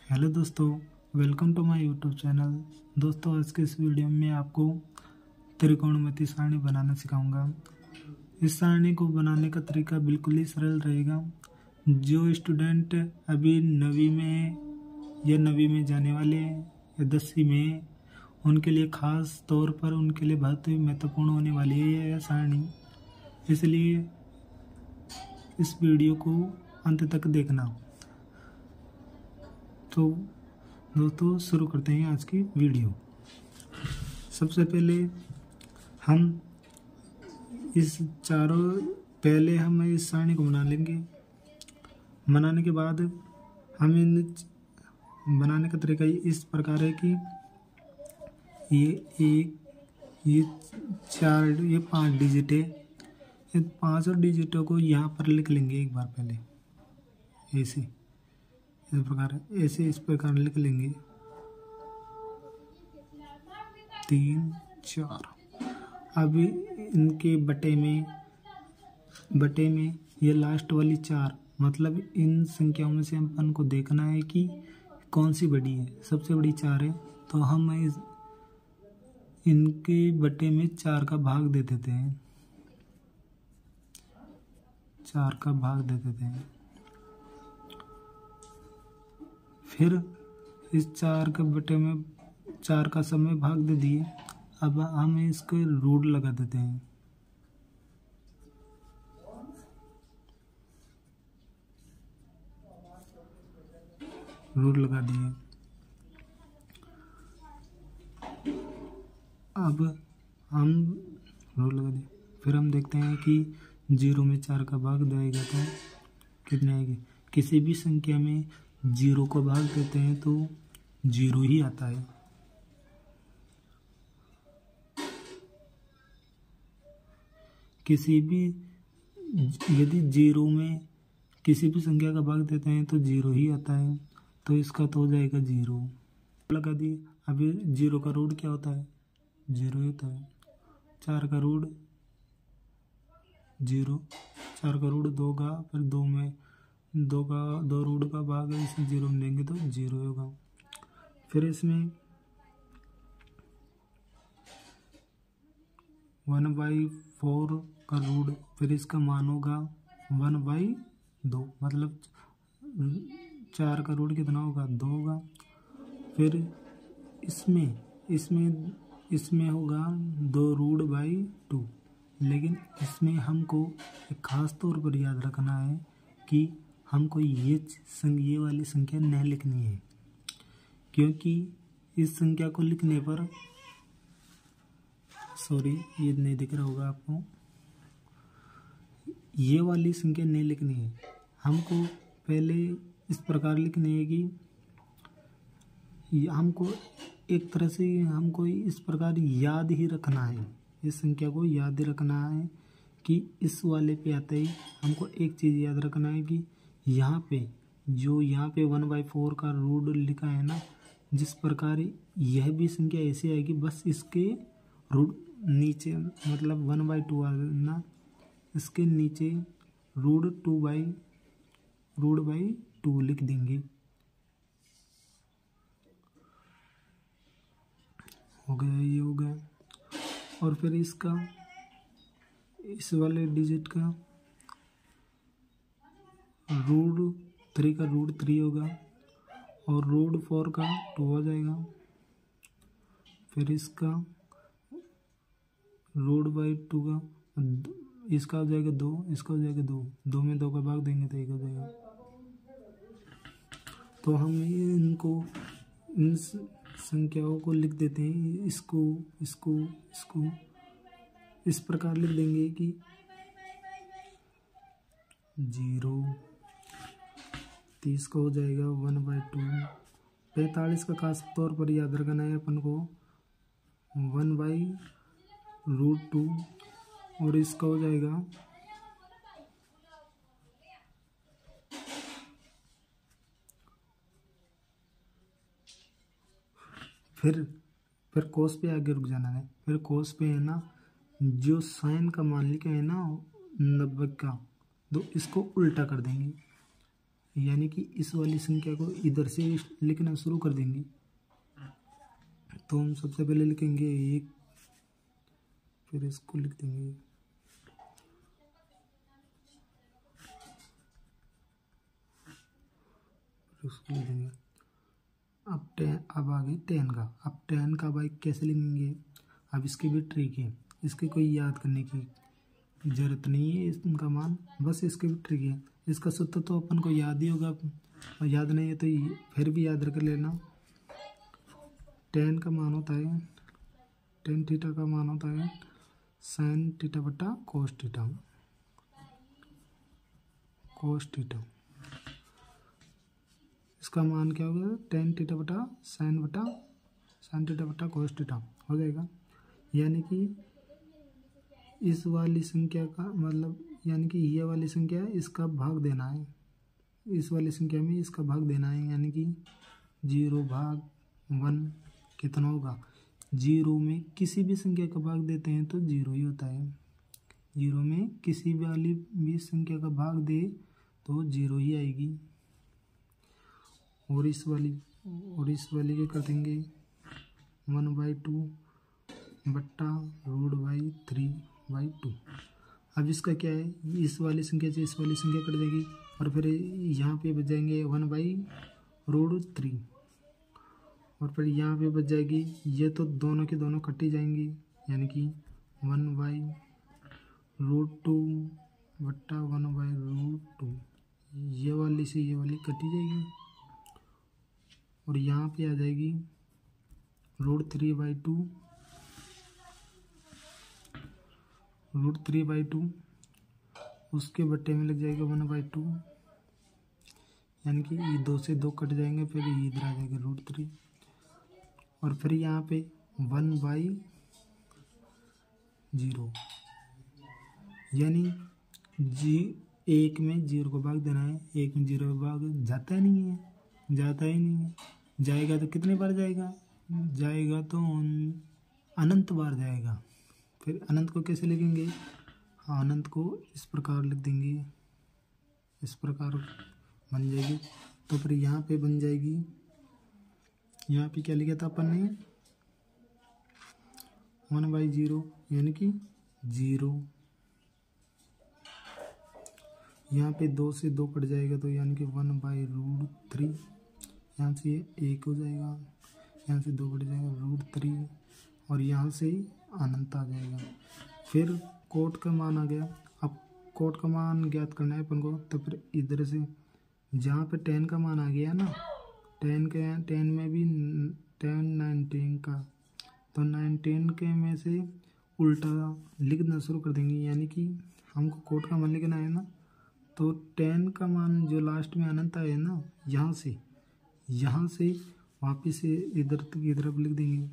Hello दोस्तों, welcome to my YouTube channel. दोस्तों, आज के इस वीडियो में आपको त्रिकोणमिति सारणी बनाना सिखाऊंगा। इस सारणी को बनाने का तरीका बिल्कुल ही सरल रहेगा। जो स्टूडेंट अभी 9वीं में या 9वीं में जाने वाले हैं या 10वीं में, उनके लिए ख़ास तौर पर उनके लिए बहुत ही महत्वपूर्ण होने वाली है यह सारणी। इसलिए इस वीडियो को अंत तक देखना। तो दोस्तों, शुरू करते हैं आज की वीडियो। सबसे पहले हम इस सारणी को बना लेंगे। बनाने के बाद हम इन बनाने का तरीका इस प्रकार है कि ये 5 डिजिट है। इन 5 डिजिटों को यहाँ पर लिख लेंगे एक बार पहले, ऐसे इस प्रकार लिख लेंगे 3 4। अब इनके बटे में ये लास्ट वाली 4, मतलब इन संख्याओं में से अपन को देखना है कि कौन सी बड़ी है। सबसे बड़ी 4 है, तो हम इनके बटे में 4 का भाग दे देते हैं। 4 का भाग दे देते हैं। फिर इस 4 के बटे में 4 का सब में भाग दे दिए। अब हम इसके रूट लगा देते हैं। रूट लगा दिए। अब हम रूट लगा दिए। फिर हम देखते हैं कि 0 में 4 का भाग देगा तो कितने आएंगे। किसी भी संख्या में 0 को भाग देते हैं तो 0 ही आता है। यदि 0 में किसी भी संख्या का भाग देते हैं तो 0 ही आता है, तो इसका तो हो जाएगा 0। लगा दिए। अभी 0 का रूट क्या होता है? 0 ही होता है। 4 का रूट 0, 4 का रूट 2 का, फिर 2 में 2 रूट का भाग है, इसे 0 में देंगे तो 0 होगा। फिर इसमें 1/4 का रूट, फिर इसका मान होगा 1/2, मतलब 4 का रूट कितना होगा? 2 होगा। फिर इसमें होगा 2√/2। लेकिन इसमें हमको एक खास तौर पर याद रखना है कि हमको ये वाली संख्या नहीं लिखनी है, क्योंकि इस संख्या को लिखने पर ये नहीं दिख रहा होगा आपको। ये वाली संख्या नहीं लिखनी है। हमको पहले इस प्रकार लिखनी है कि हमको एक तरह से इस प्रकार याद ही रखना है। इस संख्या को याद ही रखना है कि इस वाले पे आते ही हमको एक चीज़ याद रखना है कि यहाँ पे 1/4 का रूट लिखा है ना, जिस प्रकार यह भी संख्या ऐसे आएगी, बस इसके रूट नीचे, मतलब 1/2 आ ना, इसके नीचे √2 लिख देंगे। हो गया, ये हो गया। और फिर इस वाले डिजिट का √3 का √3 होगा, और √4 का 2 हो जाएगा। फिर इसका √2 का इसका हो जाएगा 2, इसका हो जाएगा 2। 2 में 2 का भाग देंगे तो 1 हो जाएगा। तो हम इन संख्याओं को लिख देते हैं। इसको इस प्रकार लिख देंगे कि 0, 30 का हो जाएगा 1/2। 45 का खास तौर पर याद रखना है अपन को 1/√2, और इसका हो जाएगा फिर कोस पे आगे रुक जाना है। फिर कोस पे है ना, जो साइन का मान लिखा है ना 90 का, तो इसको उल्टा कर देंगे। यानी कि इस वाली संख्या को इधर से लिखना शुरू कर देंगे। तो हम सबसे पहले लिखेंगे 1, फिर इसको लिख देंगे, उसको लिख देंगे। अब आगे 10 का। अब 10 का भाई कैसे लिखेंगे? अब इसकी भी ट्रिक है, इसकी कोई याद करने की जरूरत नहीं है इसका मान, बस इसकी भी ट्रिक है। इसका सूत्र तो अपन को याद ही होगा, और याद नहीं है तो फिर भी याद रख लेना। 10 का मान होता है, 10 थीटा का मान होता है साइन थीटा बटा कोस थीटा। कोस थीटा इसका मान क्या होगा? 10 थीटा बटा साइन थीटा बटा कोस थीटा हो जाएगा। यानी कि इस वाली संख्या का मतलब, यानी कि ये वाली संख्या है, इसका भाग देना है, इस वाली संख्या में इसका भाग देना है। यानी कि 0/1 कितना होगा? 0 में किसी भी संख्या का भाग देते हैं तो 0 ही होता है। 0 में किसी वाली भी संख्या का भाग दे तो 0 ही आएगी। और इस वाली क्या कर देंगे? 1/2 बट्टा √3/2। अब इसका क्या है? इस वाली संख्या से इस वाली संख्या कट जाएगी, और फिर यहाँ पे बच जाएंगे 1/√3, और फिर यहाँ पे बच जाएगी, ये तो दोनों के दोनों कट ही जाएंगी, यानी कि 1/√2 बट्टा 1/√2। ये वाली से ये वाली कट ही जाएगी, और यहाँ पे आ जाएगी √3/2 √3/2, उसके बट्टे में लग जाएगा 1/2, यानी कि ये 2 से 2 कट जाएंगे, फिर ये इधर आ जाएगा √3, और फिर यहाँ पे 1/0, यानी 1 में 0 को भाग देना है। 1 में 0 को भाग जाता ही नहीं है, जाएगा तो कितने बार जाएगा? जाएगा तो अनंत बार जाएगा। फिर अनंत को कैसे लिखेंगे? हाँ, अनंत को इस प्रकार लिख देंगे, इस प्रकार बन जाएगी। तो फिर यहाँ पे बन जाएगी, यहाँ पे क्या लिखा था अपन ने? 1/0, यानी कि 0। यहाँ पे 2 से 2 कट जाएगा, तो यानी कि 1/√3, यहाँ से 1 हो जाएगा, यहाँ से 2 कट जाएगा √3, और यहाँ से अनंत आ जाएगा। फिर कोट का मान आ गया। अब कोट का मान ज्ञात करना है अपन को, तो फिर इधर से जहाँ पे 10 का मान आ गया ना, 10 में भी 10 19 का, तो 19 के में से उल्टा लिखना शुरू कर देंगे। यानी कि हमको कोट का मान लिखना है ना, तो 10 का मान जो लास्ट में अनंत आया ना, यहाँ से वापिस से इधर तक की तरफ लिख देंगे।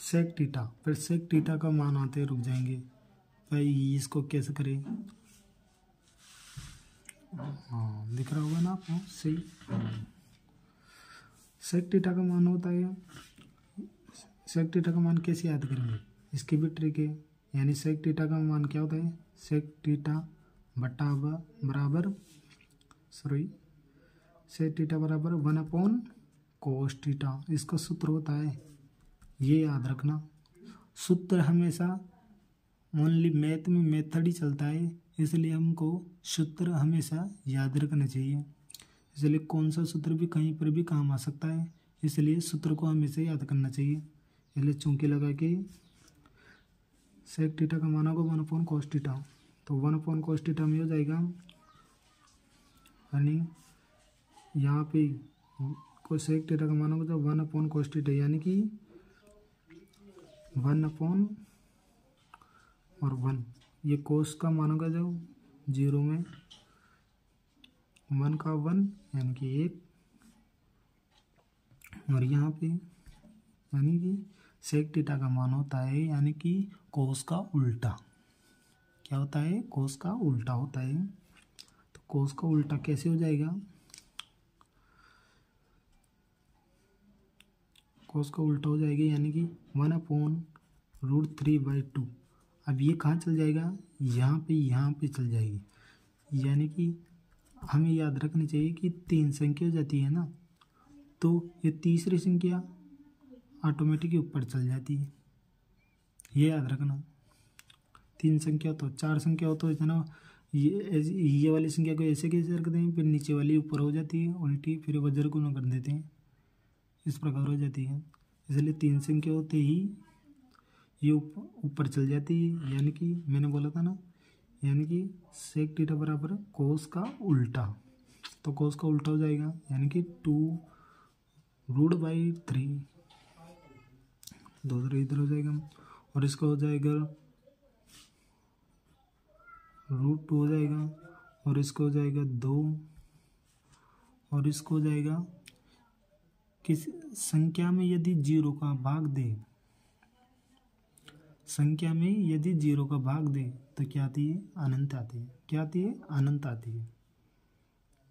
सेक थीटा, फिर सेक थीटा का मान आते रुक जाएंगे। भाई इसको कैसे करें? हाँ, दिख रहा होगा ना आपको सही। सेक थीटा का मान होता है, सेक थीटा का मान कैसे याद करेंगे? इसकी भी ट्रिक है। यानी सेक थीटा का मान क्या होता है? सेक थीटा बराबर सेक थीटा बराबर 1/cos थीटा। इसका सूत्र होता है, ये याद रखना। सूत्र हमेशा ओनली मैथ में मेथड ही चलता है, इसलिए हमको सूत्र हमेशा याद रखना चाहिए। इसलिए कौन सा सूत्र भी कहीं पर भी काम आ सकता है, इसलिए सूत्र को हमेशा याद करना चाहिए। इसलिए चौके लगा के सेक थीटा का मान होगा 1/cos थीटा, तो 1/cos थीटा में हो जाएगा, यानी यहाँ पे को सेक थीटा का मान होगा तो 1/cos थीटा, यानी कि 1/1, ये कोस का मान होगा जब 0 में 1 का 1 यानी कि 1, और यहाँ पे यानी कि सेक थीटा का मान होता है यानी कि कोस का उल्टा। क्या होता है? कोस का उल्टा होता है। तो कोस का उल्टा कैसे हो जाएगा? कोस का उल्टा हो जाएगा, यानी कि 1/√3/2। अब ये कहाँ चल जाएगा, यहाँ पे चल जाएगी। यानी कि हमें याद रखनी चाहिए कि 3 संख्या हो जाती है ना, तो ये तीसरी संख्या ऑटोमेटिक ऊपर चल जाती है, ये याद रखना। 3 संख्या तो 4 संख्या हो तो इतना ये वाली संख्या को ऐसे कैसे रख दें, फिर नीचे वाली ऊपर हो जाती है उल्टी, फिर वज्र को न कर देते हैं, इस प्रकार हो जाती है। इसलिए 3 संख्या होते ही ये ऊपर चल जाती है, यानी कि मैंने बोला था ना, यानी कि सेक थीटा बराबर कोस का उल्टा। तो कोस का उल्टा हो जाएगा, यानी कि 2√3, दूसरा इधर हो जाएगा, और इसका हो जाएगा √2 हो जाएगा, और इसको हो जाएगा 2, और इसको हो जाएगा किस संख्या में यदि 0 का भाग दे, संख्या में यदि 0 का भाग दे तो क्या आती है, अनंत आती है। क्या आती है, अनंत आती है।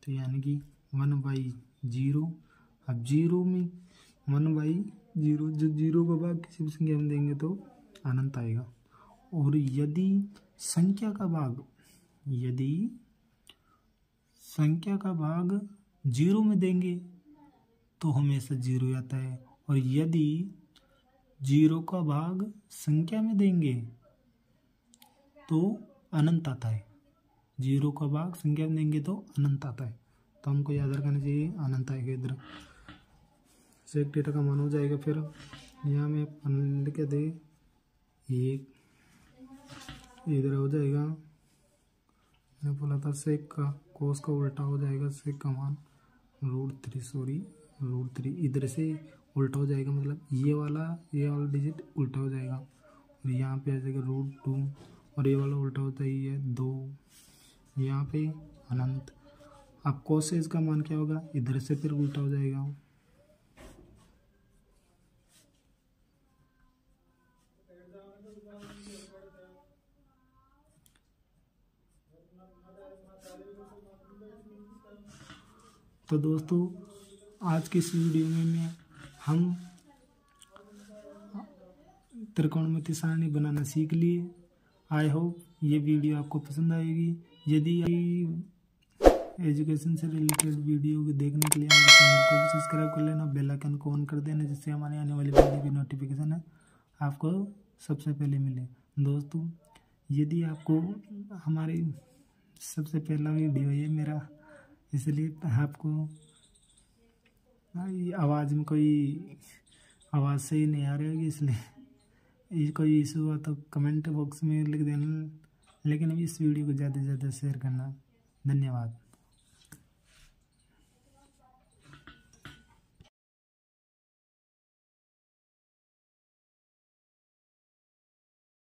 तो यानी कि 1/0, अब 0 में 1/0, जो 0 का भाग किसी भी संख्या में देंगे तो अनंत आएगा। और यदि संख्या का भाग 0 में देंगे तो हमेशा 0 आता है, और यदि 0 का भाग संख्या में देंगे तो अनंत आता है। 0 का भाग संख्या में देंगे तो अनंत आता है, तो हमको याद रखना चाहिए अनंत आएगा। इधर सेक थीटा का मान हो जाएगा, फिर यहाँ में अपन लिख दे 1, इधर हो जाएगा, मैंने बोला था सेक का कोस का उल्टा हो जाएगा, सेक का मान √3 इधर से उल्टा हो जाएगा, मतलब ये वाला डिजिट उल्टा हो जाएगा, और यहाँ पे आ जाएगा √2, और ये वाला उल्टा होता ही है 2, यहाँ पे अनंत। अब कोसेस का मान क्या होगा, इधर से फिर उल्टा हो जाएगा। तो दोस्तों आज की इस वीडियो में हम त्रिकोणमिति सारणी बनाना सीख लिए। आई होप ये वीडियो आपको पसंद आएगी। यदि एजुकेशन से रिलेटेड वीडियो को देखने के लिए हमारे चैनल को भी सब्सक्राइब कर लेना, बेल आइकन को ऑन कर देना, जिससे हमारे आने वाली वीडियो की नोटिफिकेशन है आपको सबसे पहले मिले। दोस्तों यदि आपको हमारी सबसे पहला वीडियो है मेरा, इसलिए आपको आवाज़ में कोई आवाज़ सही नहीं आ रही होगी, इसलिए कोई इशू हुआ तो कमेंट बॉक्स में लिख देना, लेकिन इस वीडियो को ज़्यादा से ज़्यादा शेयर करना। धन्यवाद।